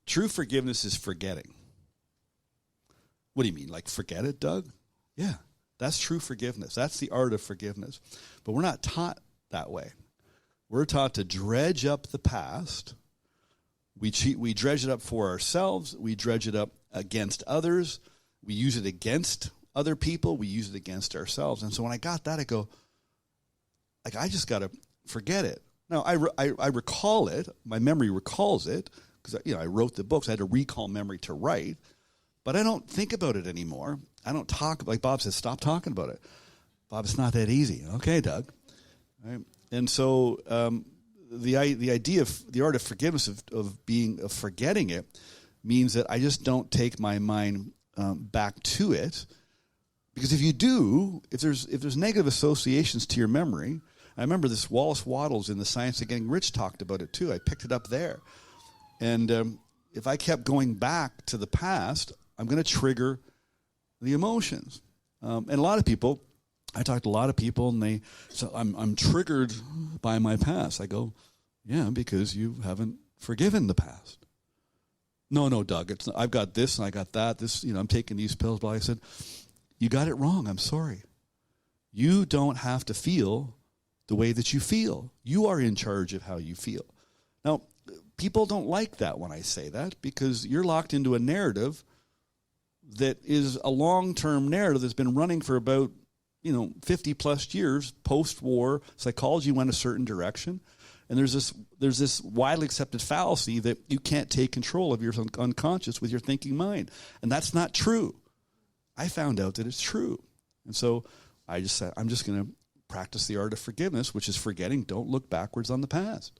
True forgiveness is forgetting. What do you mean? Like forget it, Doug? Yeah, that's true forgiveness. That's the art of forgiveness. But we're not taught that way. We're taught to dredge up the past. We dredge it up for ourselves. We dredge it up against others. We use it against other people. We use it against ourselves. And so when I got that, I go, like, I just got to forget it. Now, I recall it. My memory recalls it because, I wrote the books. I had to recall memory to write. But I don't think about it anymore. I don't talk, like Bob says, stop talking about it. Bob, it's not that easy. Okay, Doug. All right. And so the idea of the art of forgiveness, of forgetting it, means that I just don't take my mind back to it. Because if you do, if there's negative associations to your memory, I remember this Wallace Waddles in The Science of Getting Rich talked about it too. I picked it up there. And if I kept going back to the past, I'm going to trigger the emotions. And a lot of people, I talk to a lot of people, and they say, I'm triggered by my past. I go, yeah, because you haven't forgiven the past. No, Doug, I've got this and I got that. This, I'm taking these pills. But I said, you got it wrong. I'm sorry. You don't have to feel the way that you feel. You are in charge of how you feel. Now, people don't like that when I say that, because you're locked into a narrative that is a long-term narrative that's been running for about 50 plus years. Post-war psychology went a certain direction, and there's this widely accepted fallacy that you can't take control of your unconscious with your thinking mind, and that's not true. I found out that it's true, and so I just said, I'm just going to practice the art of forgiveness, which is forgetting. Don't look backwards on the past.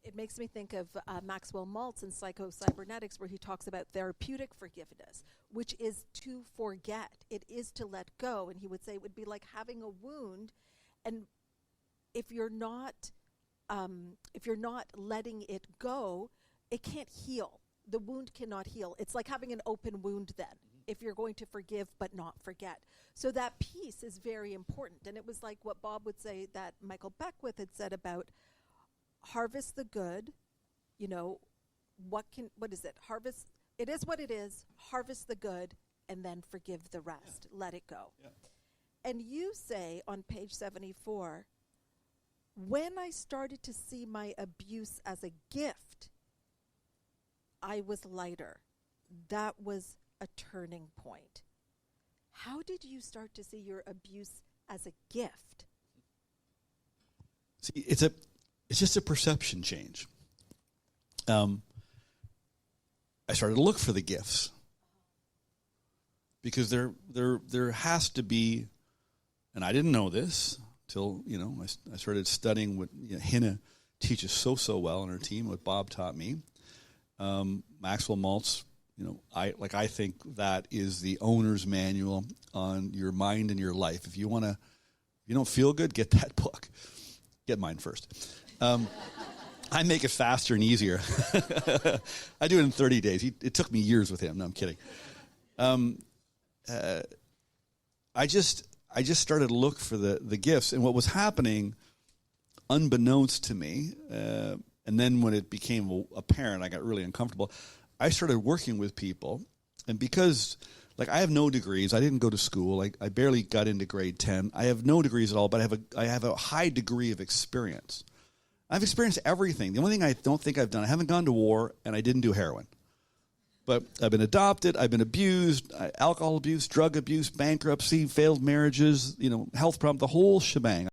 It makes me think of Maxwell Maltz in Psycho-Cybernetics, where he talks about therapeutic forgiveness, which is to forget. It is to let go. And he would say it would be like having a wound, and if you're not letting it go, it can't heal. The wound cannot heal. It's like having an open wound then, if you're going to forgive but not forget. So that piece is very important. And it was like what Bob would say that Michael Beckwith had said about harvest the good, what is it? Harvest, it is what it is, harvest the good, and then forgive the rest. Yeah. Let it go. Yeah. And you say on page 74, when I started to see my abuse as a gift, I was lighter. That was a turning point. How did you start to see your abuse as a gift? See, it's just a perception change. I started to look for the gifts, because there has to be, and I didn't know this till I started studying what Hannah teaches so well on her team. What Bob taught me, Maxwell Maltz. I think that is the owner's manual on your mind and your life. If you don't feel good, get that book. Get mine first. I make it faster and easier. I do it in 30 days. It took me years with him. No, I'm kidding. I just started to look for the gifts, and what was happening, unbeknownst to me, and then when it became apparent, I got really uncomfortable. I started working with people, and because, I have no degrees, I didn't go to school, I barely got into grade 10. I have no degrees at all, but I have a high degree of experience. I've experienced everything. The only thing I don't think I've done, I haven't gone to war, and I didn't do heroin. But I've been adopted, I've been abused, alcohol abuse, drug abuse, bankruptcy, failed marriages, health problems, the whole shebang.